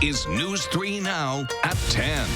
is News 3 Now at 10.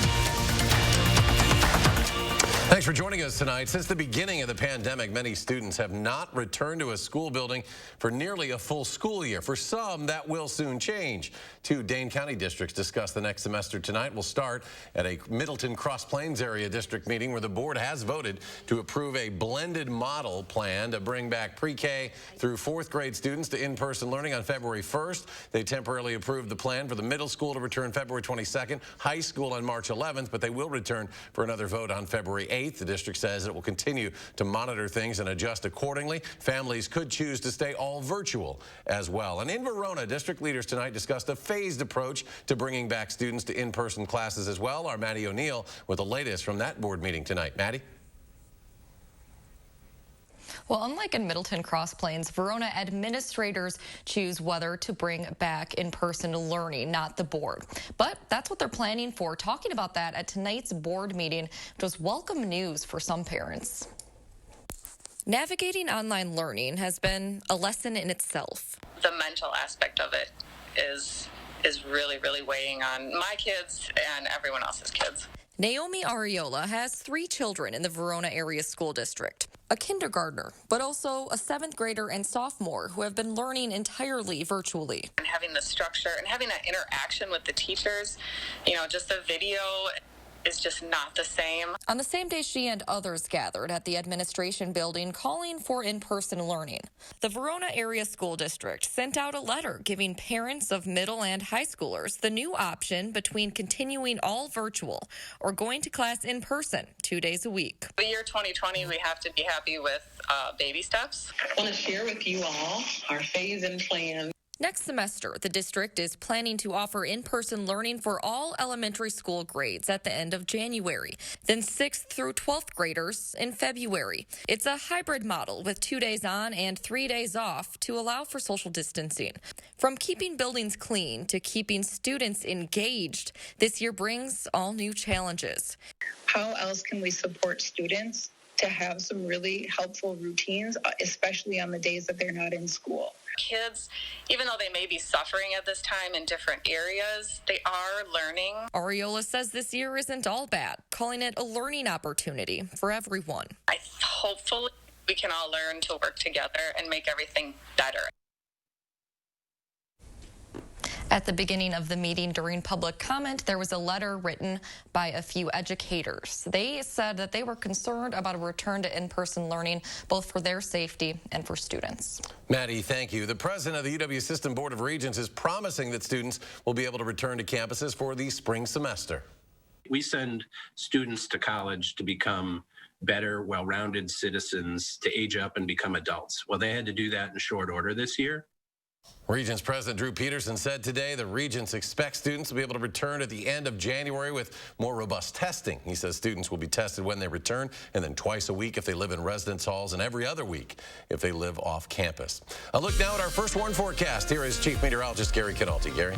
Thanks for joining us tonight. Since the beginning of the pandemic, many students have not returned to a school building for nearly a full school year. For some, that will soon change. Two Dane County districts discuss the next semester tonight. We'll start at a Middleton Cross Plains area district meeting where the board has voted to approve a blended model plan to bring back pre-K through fourth grade students to in-person learning on February 1st. They temporarily approved the plan for the middle school to return February 22nd, high school on March 11th, but they will return for another vote on February 8th. The district says it will continue to monitor things and adjust accordingly. Families could choose to stay all virtual as well. And in Verona, district leaders tonight discussed a phased approach to bringing back students to in-person classes as well. Our Maddie O'Neill with the latest from that board meeting tonight. Maddie? Well, unlike in Middleton Cross Plains, Verona administrators choose whether to bring back in-person learning, not the board. But that's what they're planning for. Talking about that at tonight's board meeting, which was welcome news for some parents. Navigating online learning has been a lesson in itself. The mental aspect of it is really, really weighing on my kids and everyone else's kids. Naomi Ariola has 3 children in the Verona area school district. A kindergartner, but also a 7th grader and sophomore who have been learning entirely virtually. And having the structure and having that interaction with the teachers, just the video is just not the same. On the same day, she and others gathered at the administration building calling for in-person learning. The Verona Area School District sent out a letter giving parents of middle and high schoolers the new option between continuing all virtual or going to class in person 2 days a week. The year 2020, we have to be happy with baby steps. I want to share with you all our phase and plan. Next semester, the district is planning to offer in-person learning for all elementary school grades at the end of January, then 6th through 12th graders in February. It's a hybrid model with 2 days on and 3 days off to allow for social distancing. From keeping buildings clean to keeping students engaged, this year brings all new challenges. How else can we support students to have some really helpful routines, especially on the days that they're not in school? Kids, even though they may be suffering at this time in different areas, they are learning. Ariola says this year isn't all bad, calling it a learning opportunity for everyone. Hopefully we can all learn to work together and make everything better. At the beginning of the meeting during public comment, there was a letter written by a few educators. They said that they were concerned about a return to in-person learning, both for their safety and for students. Maddie, thank you. The president of the UW System Board of Regents is promising that students will be able to return to campuses for the spring semester. We send students to college to become better, well-rounded citizens, to age up and become adults. Well, they had to do that in short order this year. Regents President Drew Peterson said today the Regents expect students to be able to return at the end of January with more robust testing. He says students will be tested when they return and then twice a week if they live in residence halls and every other week if they live off campus. A look now at our first warn forecast. Here is Chief Meteorologist Gary Canalti. Gary?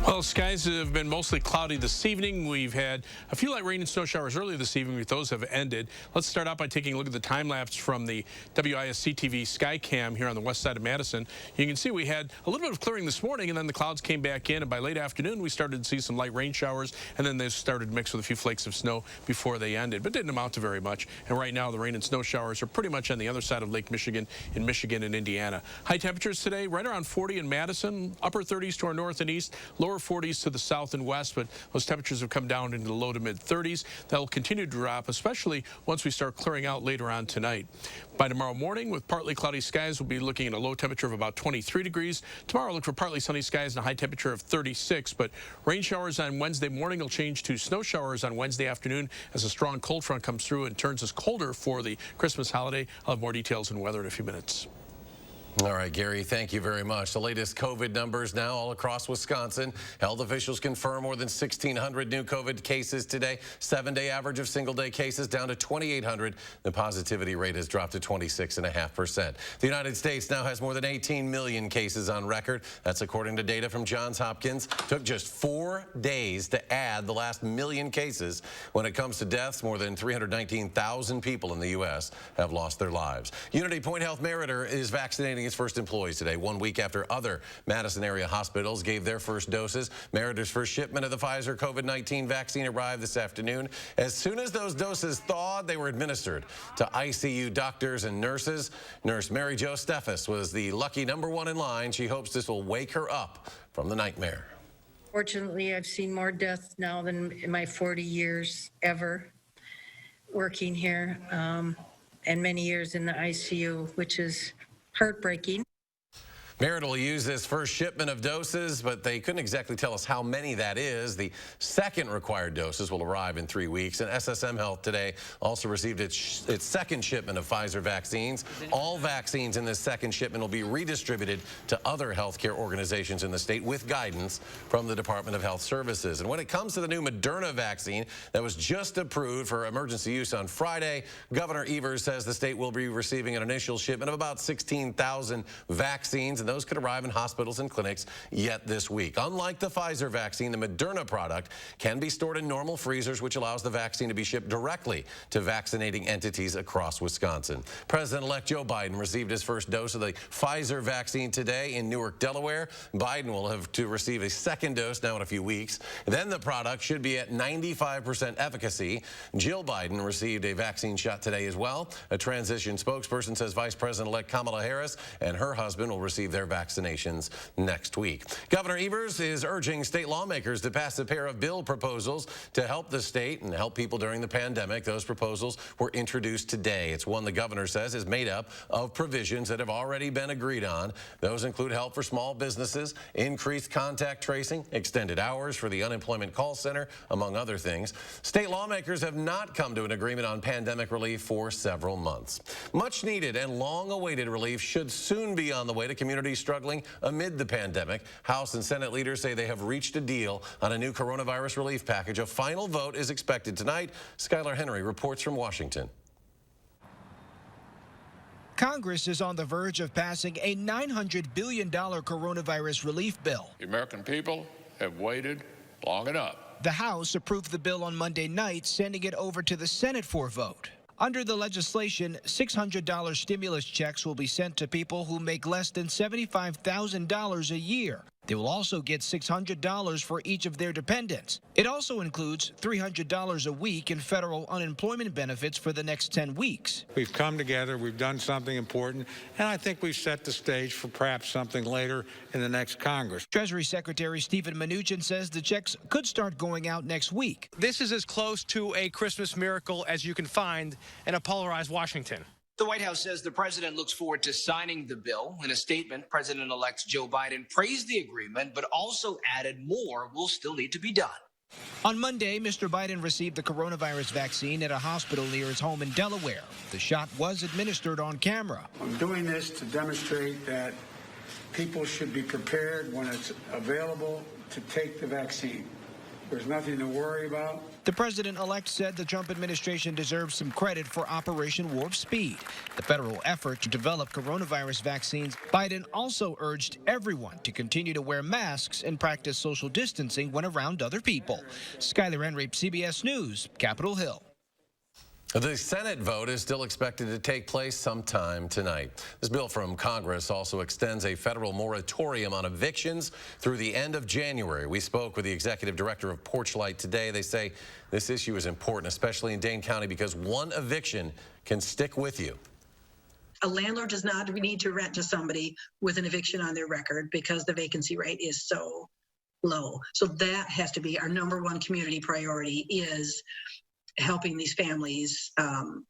Well, skies have been mostly cloudy this evening. We've had a few light rain and snow showers earlier this evening, but those have ended. Let's start out by taking a look at the time lapse from the WISC TV Skycam here on the west side of Madison. You can see we had a little bit of clearing this morning, and then the clouds came back in, and by late afternoon we started to see some light rain showers, and then they started to mix with a few flakes of snow before they ended, but didn't amount to very much. And right now the rain and snow showers are pretty much on the other side of Lake Michigan, in Michigan and Indiana. High temperatures today right around 40 in Madison, upper 30s to our north and east, lower 40s to the south and west, but those temperatures have come down into the low to mid 30s. That'll continue to drop, especially once we start clearing out later on tonight. By tomorrow morning, with partly cloudy skies, we'll be looking at a low temperature of about 23 degrees. Tomorrow, look for partly sunny skies and a high temperature of 36, but rain showers on Wednesday morning will change to snow showers on Wednesday afternoon as a strong cold front comes through and turns us colder for the Christmas holiday. I'll have more details and weather in a few minutes. All right, Gary, thank you very much. The latest COVID numbers now all across Wisconsin. Health officials confirm more than 1,600 new COVID cases today. 7-day average of single-day cases down to 2,800. The positivity rate has dropped to 26.5%. The United States now has more than 18 million cases on record. That's according to data from Johns Hopkins. Took just 4 days to add the last million cases. When it comes to deaths, more than 319,000 people in the U.S. have lost their lives. Unity Point Health Meritor is vaccinating its first employees today, 1 week after other Madison area hospitals gave their first doses. Meritor's first shipment of the Pfizer COVID-19 vaccine arrived this afternoon. As soon as those doses thawed, they were administered to ICU doctors and nurses. Nurse Mary Jo Steffes was the lucky #1 in line. She hopes this will wake her up from the nightmare. Fortunately, I've seen more deaths now than in my 40 years ever working here, and many years in the ICU, which is heartbreaking. Merit will use this first shipment of doses, but they couldn't exactly tell us how many that is. The second required doses will arrive in 3 weeks, and SSM Health today also received its second shipment of Pfizer vaccines. All vaccines in this second shipment will be redistributed to other healthcare organizations in the state with guidance from the Department of Health Services. And when it comes to the new Moderna vaccine that was just approved for emergency use on Friday, Governor Evers says the state will be receiving an initial shipment of about 16,000 vaccines, and those could arrive in hospitals and clinics yet this week. Unlike the Pfizer vaccine, the Moderna product can be stored in normal freezers, which allows the vaccine to be shipped directly to vaccinating entities across Wisconsin. President-elect Joe Biden received his first dose of the Pfizer vaccine today in Newark, Delaware. Biden will have to receive a second dose now in a few weeks. Then the product should be at 95% efficacy. Jill Biden received a vaccine shot today as well. A transition spokesperson says Vice President-elect Kamala Harris and her husband will receive their vaccinations next week. Governor Evers is urging state lawmakers to pass a pair of bill proposals to help the state and help people during the pandemic. Those proposals were introduced today. It's one the governor says is made up of provisions that have already been agreed on. Those include help for small businesses, increased contact tracing, extended hours for the unemployment call center, among other things. State lawmakers have not come to an agreement on pandemic relief for several months. Much needed and long-awaited relief should soon be on the way to communities struggling amid the pandemic. House and Senate leaders say they have reached a deal on a new coronavirus relief package. A final vote is expected tonight. Skylar Henry reports from Washington. Congress is on the verge of passing a $900 billion coronavirus relief bill. The American people have waited long enough. The House approved the bill on Monday night, sending it over to the Senate for a vote. Under the legislation, $600 stimulus checks will be sent to people who make less than $75,000 a year. They will also get $600 for each of their dependents. It also includes $300 a week in federal unemployment benefits for the next 10 weeks. We've come together, we've done something important, and I think we've set the stage for perhaps something later in the next Congress. Treasury Secretary Steven Mnuchin says the checks could start going out next week. This is as close to a Christmas miracle as you can find in a polarized Washington. The White House says the president looks forward to signing the bill. In a statement, President-elect Joe Biden praised the agreement, but also added more will still need to be done. On Monday, Mr. Biden received the coronavirus vaccine at a hospital near his home in Delaware. The shot was administered on camera. I'm doing this to demonstrate that people should be prepared when it's available to take the vaccine. There's nothing to worry about. The president-elect said the Trump administration deserves some credit for Operation Warp Speed, the federal effort to develop coronavirus vaccines. Biden also urged everyone to continue to wear masks and practice social distancing when around other people. Skylar Henry, CBS News, Capitol Hill. The Senate vote is still expected to take place sometime tonight. This bill from Congress also extends a federal moratorium on evictions through the end of January. We spoke with the executive director of Porchlight today. They say this issue is important, especially in Dane County, because one eviction can stick with you. A landlord does not need to rent to somebody with an eviction on their record because the vacancy rate is so low. So that has to be our #1 community priority, is helping these families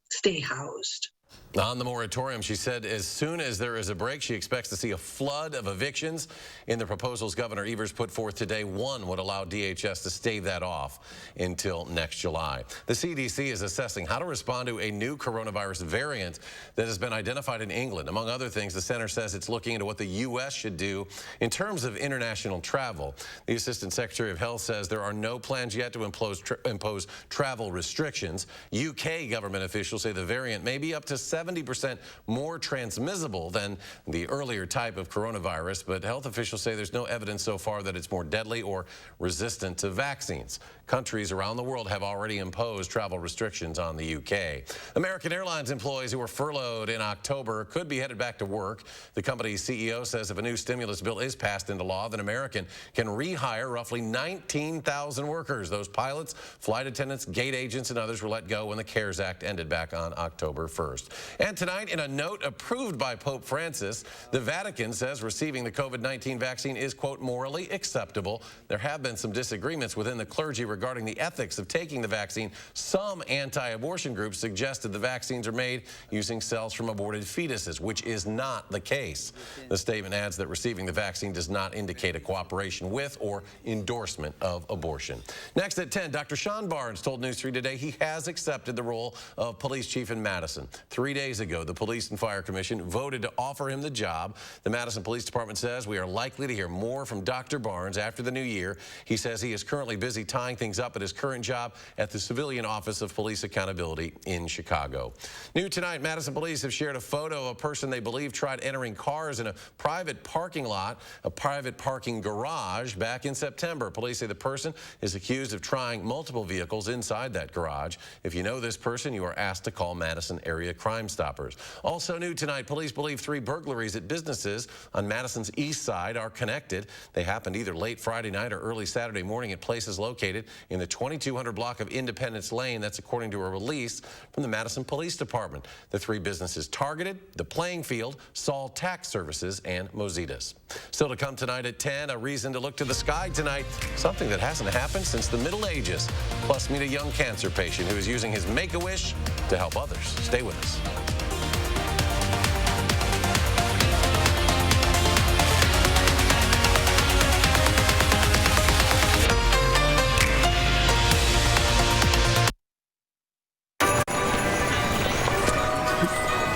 stay housed. On the moratorium, she said as soon as there is a break, she expects to see a flood of evictions. In the proposals Governor Evers put forth today, one would allow DHS to stave that off until next July. The CDC is assessing how to respond to a new coronavirus variant that has been identified in England. Among other things, the center says it's looking into what the U.S. should do in terms of international travel. The Assistant Secretary of Health says there are no plans yet to impose travel restrictions. UK government officials say the variant may be up to to 70% more transmissible than the earlier type of coronavirus, but health officials say there's no evidence so far that it's more deadly or resistant to vaccines. Countries around the world have already imposed travel restrictions on the UK. American Airlines employees who were furloughed in October could be headed back to work. The company's CEO says if a new stimulus bill is passed into law, then American can rehire roughly 19,000 workers. Those pilots, flight attendants, gate agents, and others were let go when the CARES Act ended back on October 1st. And tonight, in a note approved by Pope Francis, the Vatican says receiving the COVID-19 vaccine is, quote, morally acceptable. There have been some disagreements within the clergy regarding the ethics of taking the vaccine. Some anti-abortion groups suggested the vaccines are made using cells from aborted fetuses, which is not the case. The statement adds that receiving the vaccine does not indicate a cooperation with or endorsement of abortion. Next at 10, Dr. Sean Barnes told News 3 today he has accepted the role of police chief in Madison. 3 days ago, the Police and Fire Commission voted to offer him the job. The Madison Police Department says we are likely to hear more from Dr. Barnes after the new year. He says he is currently busy tying things up at his current job at the Civilian Office of Police Accountability in Chicago. New tonight, Madison police have shared a photo of a person they believe tried entering cars in a private parking lot, a private parking garage, back in September. Police say the person is accused of trying multiple vehicles inside that garage. If you know this person, you are asked to call Madison area Crime Stoppers. Also new tonight, police believe 3 burglaries at businesses on Madison's east side are connected. They happened either late Friday night or early Saturday morning at places located in the 2200 block of Independence Lane. That's according to a release from the Madison Police Department. The 3 businesses targeted: the Playing Field, Saul Tax Services, and Mositas. Still to come tonight at 10, a reason to look to the sky tonight, something that hasn't happened since the Middle Ages. Plus, meet a young cancer patient who is using his Make-A-Wish to help others. Stay with us.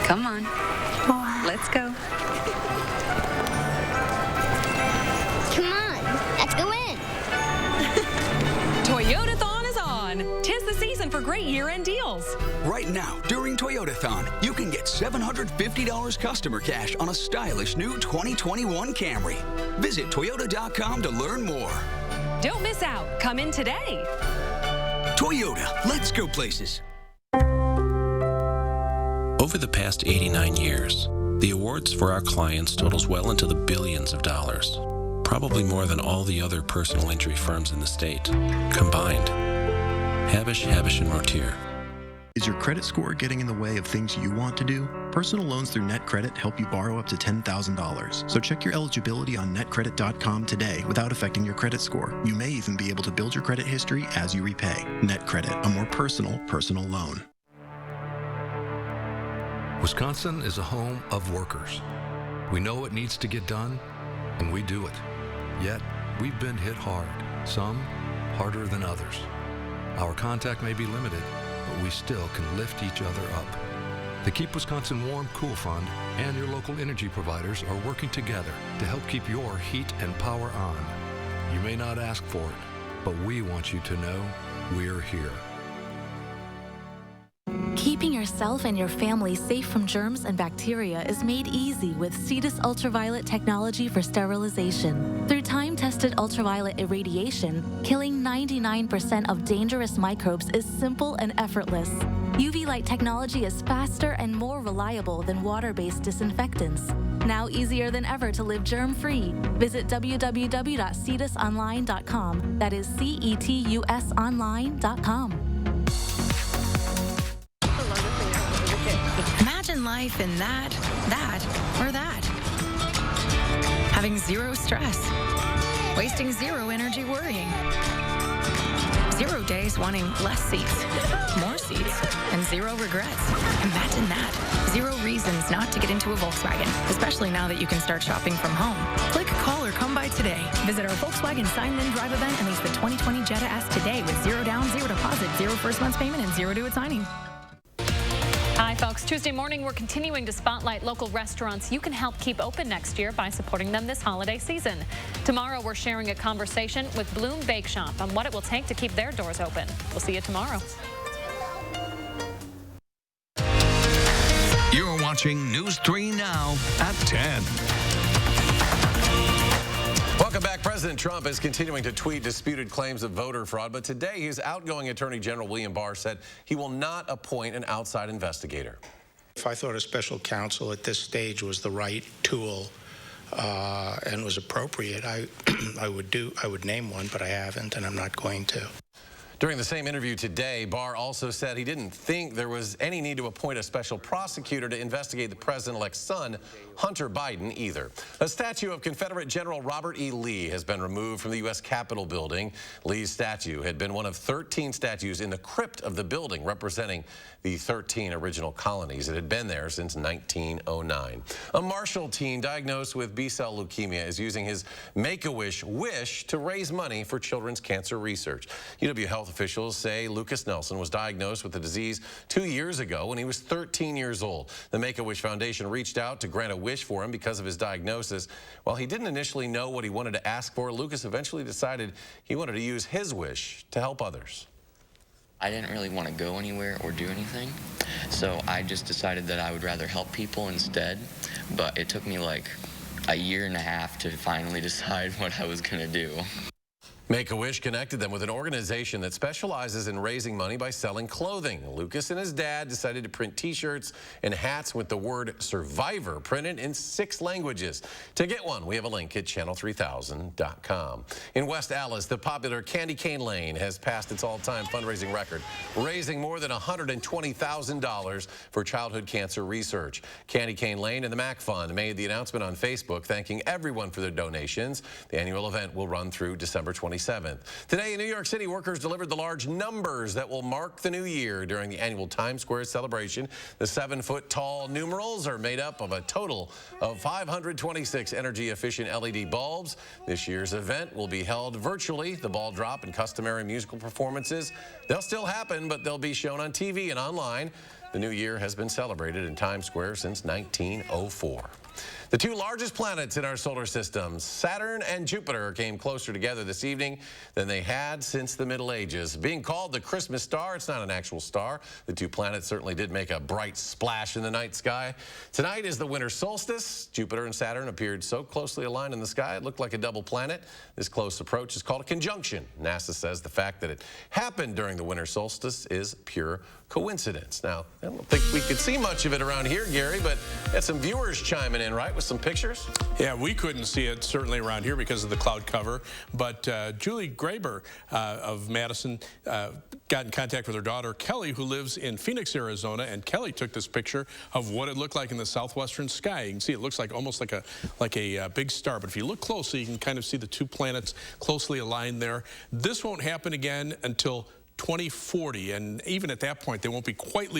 Come on. Let's go. Come on. Let's go in. Toyotathon is on. 'Tis the season for great year-end deals. Right now, during Toyotathon, you can get $750 customer cash on a stylish new 2021 Camry. Visit Toyota.com to learn more. Don't miss out. Come in today. Toyota, let's go places. Over the past 89 years, the awards for our clients totals well into the billions of dollars, probably more than all the other personal injury firms in the state combined. Habish, & Rotier. Is your credit score getting in the way of things you want to do? Personal loans through NetCredit help you borrow up to $10,000. So check your eligibility on netcredit.com today without affecting your credit score. You may even be able to build your credit history as you repay. NetCredit, a more personal loan. Wisconsin is a home of workers. We know what needs to get done, and we do it. Yet, we've been hit hard, some harder than others. Our contact may be limited, but we still can lift each other up. The Keep Wisconsin Warm Cool Fund and your local energy providers are working together to help keep your heat and power on. You may not ask for it, but we want you to know we're here. Keeping yourself and your family safe from germs and bacteria is made easy with Cetus ultraviolet technology for sterilization. Through time-tested ultraviolet irradiation, killing 99% of dangerous microbes is simple and effortless. UV light technology is faster and more reliable than water-based disinfectants. Now easier than ever to live germ-free. Visit www.cetusonline.com. That is CETUSonline.com. Imagine life in that, or that. Having zero stress. Wasting zero energy worrying. 0 days wanting less seats, more seats, and 0 regrets. Imagine that. 0 reasons not to get into a Volkswagen, especially now that you can start shopping from home. Click, call, or come by today. Visit our Volkswagen Sign Then Drive event and lease the 2020 Jetta S today with 0 down, 0 deposit, 0 first month's payment, and 0 due at signing. Hi, folks. Tuesday morning, we're continuing to spotlight local restaurants you can help keep open next year by supporting them this holiday season. Tomorrow, we're sharing a conversation with Bloom Bake Shop on what it will take to keep their doors open. We'll see you tomorrow. watching News 3 Now at 10. Welcome back. President Trump is continuing to tweet disputed claims of voter fraud, but today his outgoing Attorney General William Barr said he will not appoint an outside investigator. If I thought a special counsel at this stage was the right tool and was appropriate, I would name one, but I haven't, and I'm not going to. During the same interview today, Barr also said he didn't think there was any need to appoint a special prosecutor to investigate the president-elect's son, Hunter Biden, either. A statue of Confederate General Robert E. Lee has been removed from the U.S. Capitol building. Lee's statue had been one of 13 statues in the crypt of the building representing the 13 original colonies. It had been there since 1909. A Marshall teen diagnosed with B-cell leukemia is using his Make-A-Wish wish to raise money for children's cancer research. UW Health officials say Lucas Nelson was diagnosed with the disease 2 years ago when he was 13 years old. The Make-A-Wish Foundation reached out to grant a wish for him because of his diagnosis. While he didn't initially know what he wanted to ask for, Lucas eventually decided he wanted to use his wish to help others. I didn't really want to go anywhere or do anything, so I just decided that I would rather help people instead, but it took me like a year and a half to finally decide what I was going to do. Make-A-Wish connected them with an organization that specializes in raising money by selling clothing. Lucas and his dad decided to print T-shirts and hats with the word survivor printed in 6 languages. To get one, we have a link at channel3000.com. In West Allis, the popular Candy Cane Lane has passed its all-time fundraising record, raising more than $120,000 for childhood cancer research. Candy Cane Lane and the Mac Fund made the announcement on Facebook, thanking everyone for their donations. The annual event will run through December 27th. Today in New York City, workers delivered the large numbers that will mark the new year during the annual Times Square celebration. The 7-foot-tall numerals are made up of a total of 526 energy-efficient LED bulbs. This year's event will be held virtually. The ball drop and customary musical performances, they'll still happen, but they'll be shown on TV and online. The new year has been celebrated in Times Square since 1904. The 2 largest planets in our solar system, Saturn and Jupiter, came closer together this evening than they had since the Middle Ages. Being called the Christmas star, it's not an actual star. The 2 planets certainly did make a bright splash in the night sky. Tonight is the winter solstice. Jupiter and Saturn appeared so closely aligned in the sky, it looked like a double planet. This close approach is called a conjunction. NASA says the fact that it happened during the winter solstice is pure coincidence. Now, I don't think we could see much of it around here, Gary, but had some viewers chiming in, right, with some pictures? Yeah, we couldn't see it certainly around here because of the cloud cover, but Julie Graber of Madison got in contact with her daughter, Kelly, who lives in Phoenix, Arizona, and Kelly took this picture of what it looked like in the southwestern sky. You can see it looks like almost like a big star, but if you look closely, you can kind of see the 2 planets closely aligned there. This won't happen again until 2040, and even at that point, they won't be quite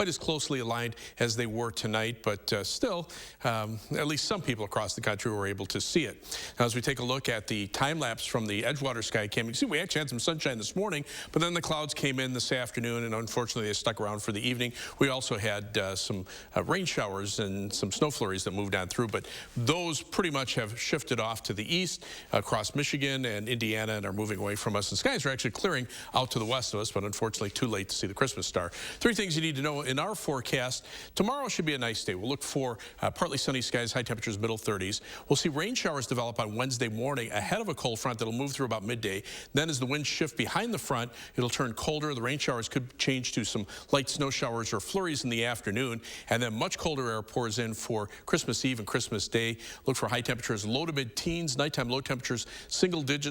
as closely aligned as they were tonight, but still, at least some people across the country were able to see it. Now, as we take a look at the time-lapse from the Edgewater sky cam, you can see we actually had some sunshine this morning, but then the clouds came in this afternoon, and unfortunately, they stuck around for the evening. We also had some rain showers and some snow flurries that moved on through, but those pretty much have shifted off to the east across Michigan and Indiana and are moving away from us. The skies are actually clearing out to the west of us, but unfortunately too late to see the Christmas star. 3 things you need to know in our forecast. Tomorrow should be a nice day. We'll look for partly sunny skies, high temperatures, middle 30s. We'll see rain showers develop on Wednesday morning ahead of a cold front that'll move through about midday. Then as the winds shift behind the front, it'll turn colder. The rain showers could change to some light snow showers or flurries in the afternoon, and then much colder air pours in for Christmas Eve and Christmas Day. Look for high temperatures, low to mid-teens, nighttime low temperatures,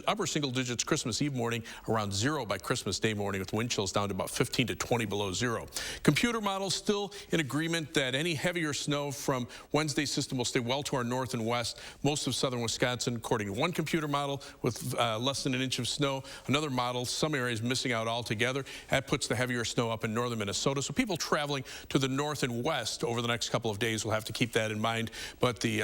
upper single digits Christmas Eve morning, around 0 by Christmas Day morning, with wind chills down to about 15 to 20 below 0. Computer models still in agreement that any heavier snow from Wednesday's system will stay well to our north and west, most of southern Wisconsin, according to one computer model with less than an inch of snow. Another model, some areas missing out altogether. That puts the heavier snow up in northern Minnesota. So people traveling to the north and west over the next couple of days will have to keep that in mind. But the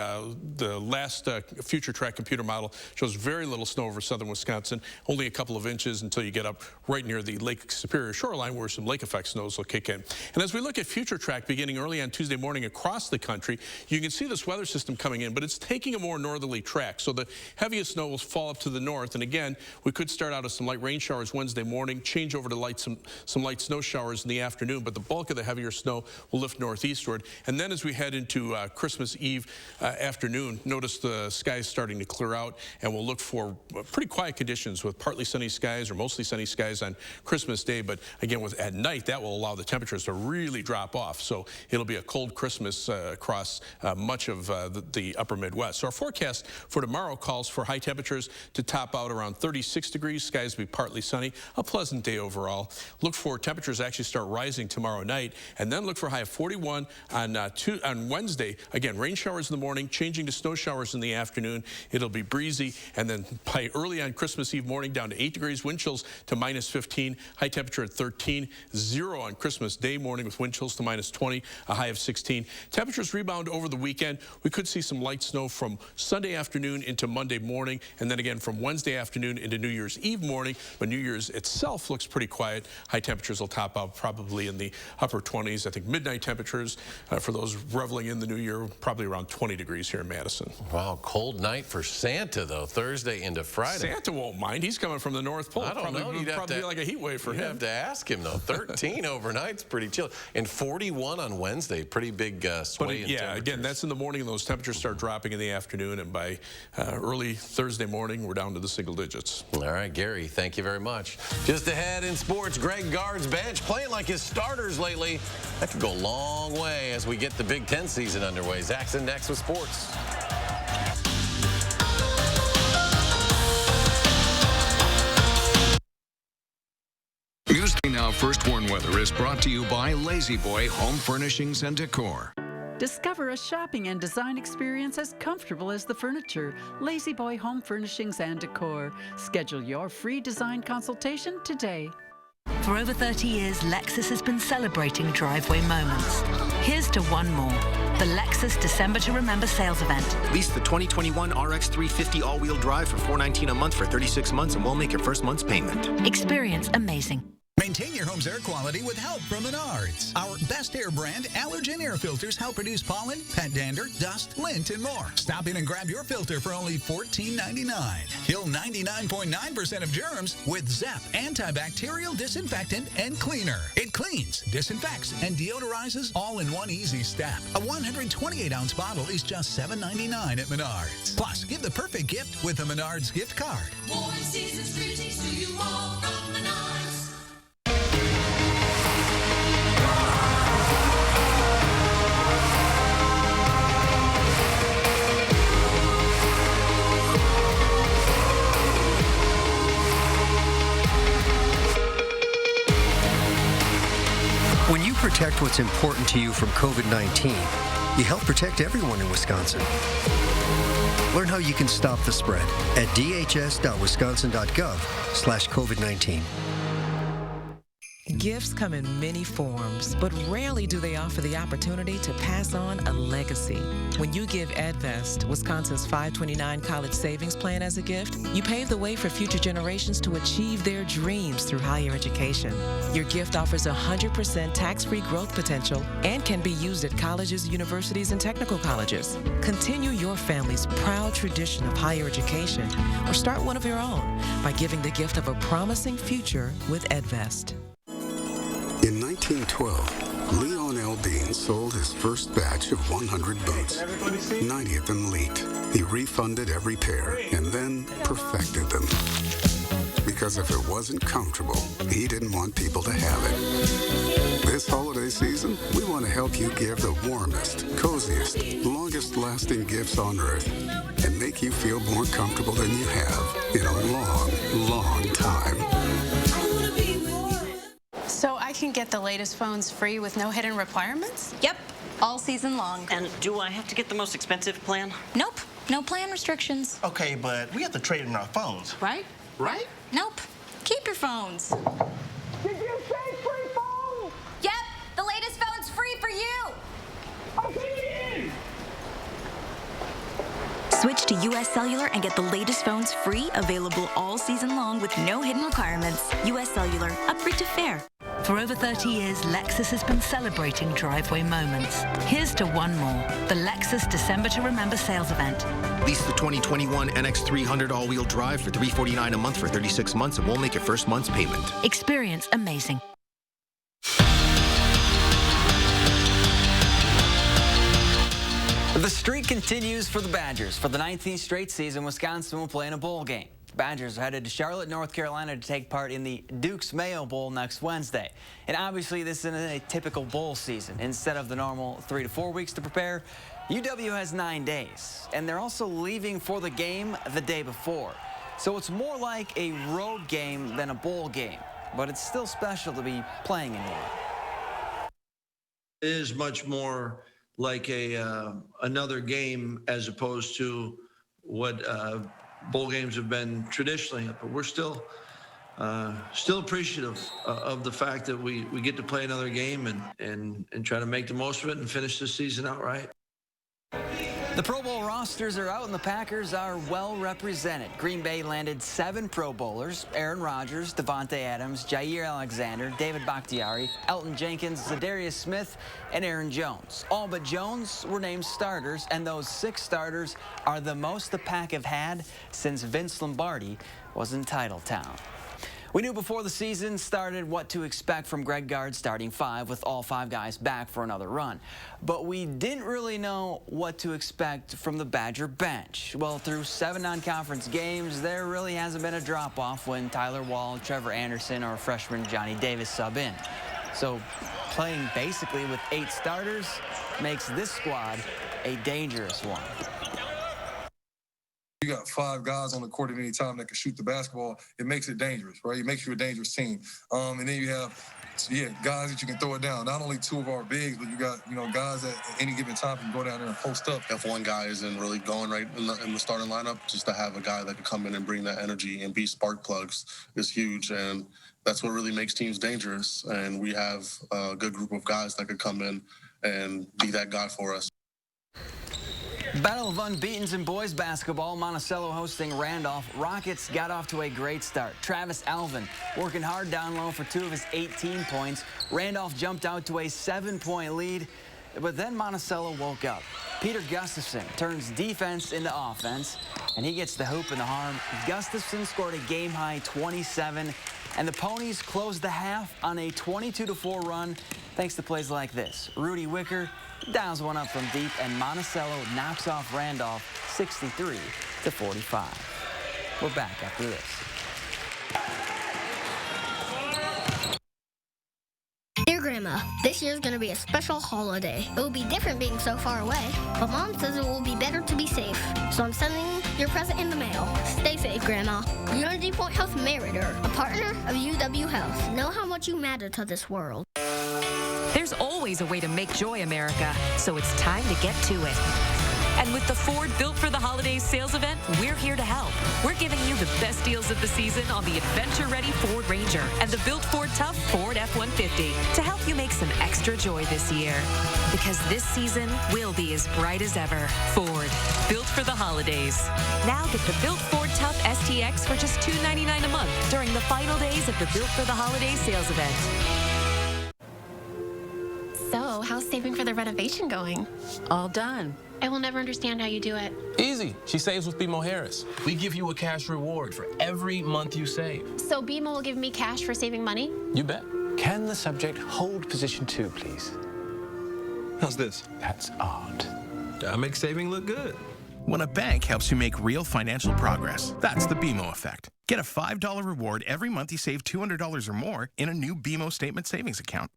last future track computer model shows very little snow over southern Wisconsin, only a couple of inches until you get up right near the the Lake Superior shoreline where some lake effect snows will kick in. And as we look at future track beginning early on Tuesday morning across the country, you can see this weather system coming in, but it's taking a more northerly track. So the heaviest snow will fall up to the north. And again, we could start out with some light rain showers Wednesday morning, change over to some light snow showers in the afternoon, but the bulk of the heavier snow will lift northeastward. And then as we head into Christmas Eve afternoon, notice the skies starting to clear out, and we'll look for pretty quiet conditions with partly sunny skies or mostly sunny skies on Christmas Day. But again, at night, that will allow the temperatures to really drop off. So it'll be a cold Christmas across much of the upper Midwest. So our forecast for tomorrow calls for high temperatures to top out around 36 degrees. Skies will be partly sunny. A pleasant day overall. Look for temperatures actually start rising tomorrow night, and then look for a high of 41 on Wednesday. Again, rain showers in the morning, changing to snow showers in the afternoon. It'll be breezy, and then by early on Christmas Eve morning, down to 8 degrees, wind chills to -15, high temperature at 13, 0 on Christmas Day morning with wind chills to -20, a high of 16. Temperatures rebound over the weekend. We could see some light snow from Sunday afternoon into Monday morning, and then again from Wednesday afternoon into New Year's Eve morning. But New Year's itself looks pretty quiet. High temperatures will top out probably in the upper 20s. I think midnight temperatures for those reveling in the new year, probably around 20 degrees here in Madison. Wow, cold night for Santa, though, Thursday into Friday. Santa won't mind. He's coming from the North Pole. I don't know. It'd probably be like a heat wave for him. You'd have to ask him, though. 13 overnight's pretty chill. And 41 on Wednesday. Pretty big sway in temperatures. Again, that's in the morning, and those temperatures start dropping in the afternoon. And by early Thursday morning, we're down to the single digits. All right, Gary, thank you very much. Just ahead in sports, Greg Gard's bench playing like his starters lately. That could go a long way as we get the Big Ten season underway. Zaxton next with sports. News 3 Now First Warn Weather is brought to you by Lazy Boy Home Furnishings and Decor. Discover a shopping and design experience as comfortable as the furniture. Lazy Boy Home Furnishings and Decor. Schedule your free design consultation today. For over 30 years, Lexus has been celebrating driveway moments. Here's to one more. The Lexus December to Remember sales event. Lease the 2021 RX 350 all-wheel drive for $419 a month for 36 months, and we'll make your first month's payment. Experience amazing. Maintain your home's air quality with help from Menards. Our best air brand, allergen air filters help reduce pollen, pet dander, dust, lint, and more. Stop in and grab your filter for only $14.99. Kill 99.9% of germs with ZEP antibacterial disinfectant and cleaner. It cleans, disinfects, and deodorizes all in one easy step. A 128-ounce bottle is just $7.99 at Menards. Plus, give the perfect gift with a Menards gift card. More seasons, greetings to you all from Menards. When you protect what's important to you from COVID-19, you help protect everyone in Wisconsin. Learn how you can stop the spread at dhs.wisconsin.gov/COVID-19. Gifts come in many forms, but rarely do they offer the opportunity to pass on a legacy. When you give EdVest, Wisconsin's 529 college savings plan, as a gift, you pave the way for future generations to achieve their dreams through higher education. Your gift offers 100% tax-free growth potential and can be used at colleges, universities, and technical colleges. Continue your family's proud tradition of higher education or start one of your own by giving the gift of a promising future with EdVest. In 1912, Leon L. Bean sold his first batch of 100 boots, 90 of them leaked. He refunded every pair and then perfected them. Because if it wasn't comfortable, he didn't want people to have it. This holiday season, we want to help you give the warmest, coziest, longest-lasting gifts on Earth and make you feel more comfortable than you have in a long, long time. So I can get the latest phones free with no hidden requirements? Yep, all season long. And do I have to get the most expensive plan? Nope, no plan restrictions. Okay, but we have to trade in our phones. Right? Right? Nope, keep your phones. Did you say free phone? Yep, the latest phone's free for you. Okay, in. Switch to US Cellular and get the latest phones free, available all season long with no hidden requirements. US Cellular, upgrade to fair. For over 30 years, Lexus has been celebrating driveway moments. Here's to one more, the Lexus December to Remember sales event. Lease the 2021 NX300 all-wheel drive for $349 a month for 36 months and we'll make your first month's payment. Experience amazing. The streak continues for the Badgers. For the 19th straight season, Wisconsin will play in a bowl game. The Badgers are headed to Charlotte, North Carolina to take part in the Duke's Mayo Bowl next Wednesday. And obviously, this isn't a typical bowl season. Instead of the normal 3 to 4 weeks to prepare, UW has 9 days. And they're also leaving for the game the day before. So it's more like a road game than a bowl game. But it's still special to be playing in one. It is much more like another game as opposed to what bowl games have been traditionally. But we're still appreciative of the fact that we get to play another game and try to make the most of it and finish the season out right. The Pro Bowl rosters are out and the Packers are well represented. Green Bay landed 7 Pro Bowlers: Aaron Rodgers, Devontae Adams, Jair Alexander, David Bakhtiari, Elton Jenkins, Zadarius Smith, and Aaron Jones. All but Jones were named starters, and those 6 starters are the most the Pack have had since Vince Lombardi was in Titletown. We knew before the season started what to expect from Greg Gard's starting 5 with all 5 guys back for another run. But we didn't really know what to expect from the Badger bench. Well, through 7 non-conference games, there really hasn't been a drop-off when Tyler Wall, Trevor Anderson, or freshman Johnny Davis sub in. So playing basically with 8 starters makes this squad a dangerous one. You got 5 guys on the court at any time that can shoot the basketball. It makes it dangerous, right? It makes you a dangerous team. And then you have, guys that you can throw it down. Not only 2 of our bigs, but you got, guys that at any given time can go down there and post up. If one guy isn't really going right in the starting lineup, just to have a guy that can come in and bring that energy and be spark plugs is huge. And that's what really makes teams dangerous. And we have a good group of guys that could come in and be that guy for us. Battle of Unbeatens in boys basketball. Monticello hosting Randolph. Rockets got off to a great start. Travis Alvin working hard down low for 2 of his 18 points. Randolph jumped out to a 7-point lead, but then Monticello woke up. Peter Gustafson turns defense into offense, and he gets the hoop and the harm. Gustafson scored a game-high 27, and the Ponies closed the half on a 22-4 run thanks to plays like this. Rudy Wicker dials one up from deep, and Monticello knocks off Randolph 63-45. We're back after this. Dear Grandma, this year's gonna be a special holiday. It will be different being so far away, but Mom says it will be better to be safe. So I'm sending your present in the mail. Stay safe, Grandma. Unity Point Health Meritor, a partner of UW Health. Know how much you matter to this world. There's always a way to make joy, America, so it's time to get to it. And with the Ford Built for the Holidays sales event, we're here to help. We're giving you the best deals of the season on the adventure-ready Ford Ranger and the Built Ford Tough Ford F-150 to help you make some extra joy this year. Because this season will be as bright as ever. Ford, Built for the Holidays. Now get the Built Ford Tough STX for just $299 a month during the final days of the Built for the Holidays sales event. So, how's saving for the renovation going? All done. I will never understand how you do it. Easy. She saves with BMO Harris. We give you a cash reward for every month you save. So BMO will give me cash for saving money? You bet. Can the subject hold position 2, please? How's this? That's art. That makes saving look good. When a bank helps you make real financial progress, that's the BMO effect. Get a $5 reward every month you save $200 or more in a new BMO Statement Savings account.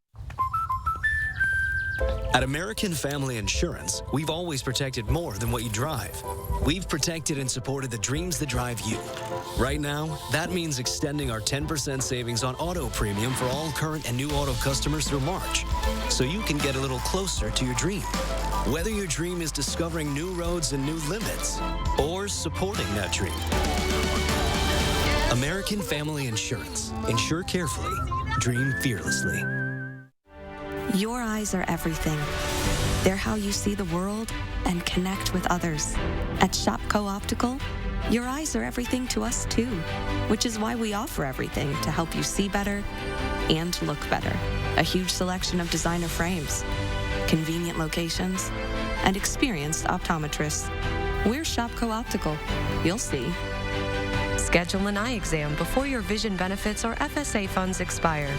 At American Family Insurance, we've always protected more than what you drive. We've protected and supported the dreams that drive you. Right now, that means extending our 10% savings on auto premium for all current and new auto customers through March, so you can get a little closer to your dream. Whether your dream is discovering new roads and new limits, or supporting that dream. American Family Insurance. Insure carefully. Dream fearlessly. Your eyes are everything. They're how you see the world and connect with others. At Shopko Optical, your eyes are everything to us too, which is why we offer everything to help you see better and look better. A huge selection of designer frames, convenient locations, and experienced optometrists. We're Shopko Optical. You'll see. Schedule an eye exam before your vision benefits or FSA funds expire.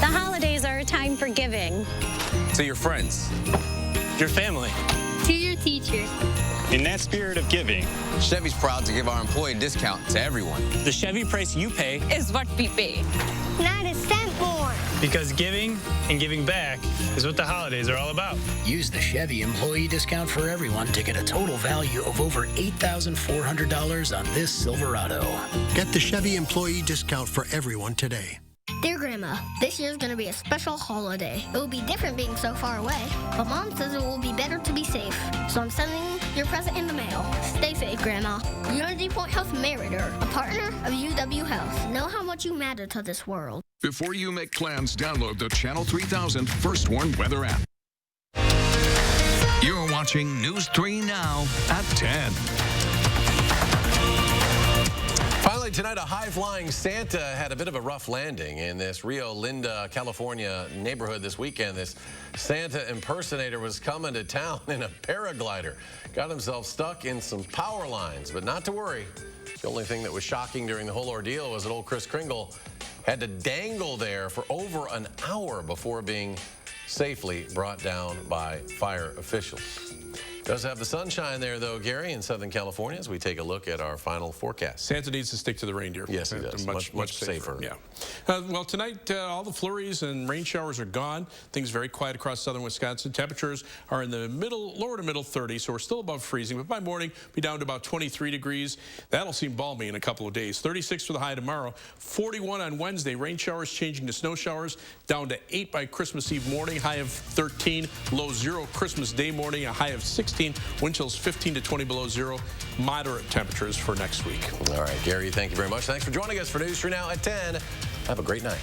The holidays are a time for giving. To your friends, your family, To your teachers. in that spirit of giving, Chevy's proud to give our employee discount to everyone. the Chevy price you pay Is what we pay. Not a cent more. because giving and giving back is what the holidays are all about. Use the Chevy employee discount for everyone to get a total value of over $8,400 on this Silverado. Get the Chevy employee discount for everyone today. Dear Grandma, this year's gonna be a special holiday. It will be different being so far away, but Mom says it will be better to be safe. So I'm sending your present in the mail. Stay safe, Grandma. Unity Point Health Meritor, a partner of UW Health. Know how much you matter to this world. Before you make plans, download the Channel 3000 First Warn Weather app. You're watching News 3 Now at 10. Finally tonight, a high-flying Santa had a bit of a rough landing in this Rio Linda, California neighborhood this weekend. This Santa impersonator was coming to town in a paraglider. Got himself stuck in some power lines, but not to worry. The only thing that was shocking during the whole ordeal was that old Kris Kringle had to dangle there for over an hour before being safely brought down by fire officials. Does have the sunshine there, though, Gary, in Southern California, as we take a look at our final forecast. Santa needs to stick to the reindeer. Yes, he does. Much safer. Yeah. Well, tonight, all the flurries and rain showers are gone. Things very quiet across southern Wisconsin. Temperatures are in the lower to middle 30s, so we're still above freezing. But by morning, be down to about 23 degrees. That'll seem balmy in a couple of days. 36 for the high tomorrow. 41 on Wednesday. Rain showers changing to snow showers. Down to 8 by Christmas Eve morning. High of 13. Low 0 Christmas Day morning. A high of 16. Wind chills 15 to 20 below zero. Moderate temperatures for next week. All right, Gary, thank you very much. Thanks for joining us for News 3 Now at 10. Have a great night.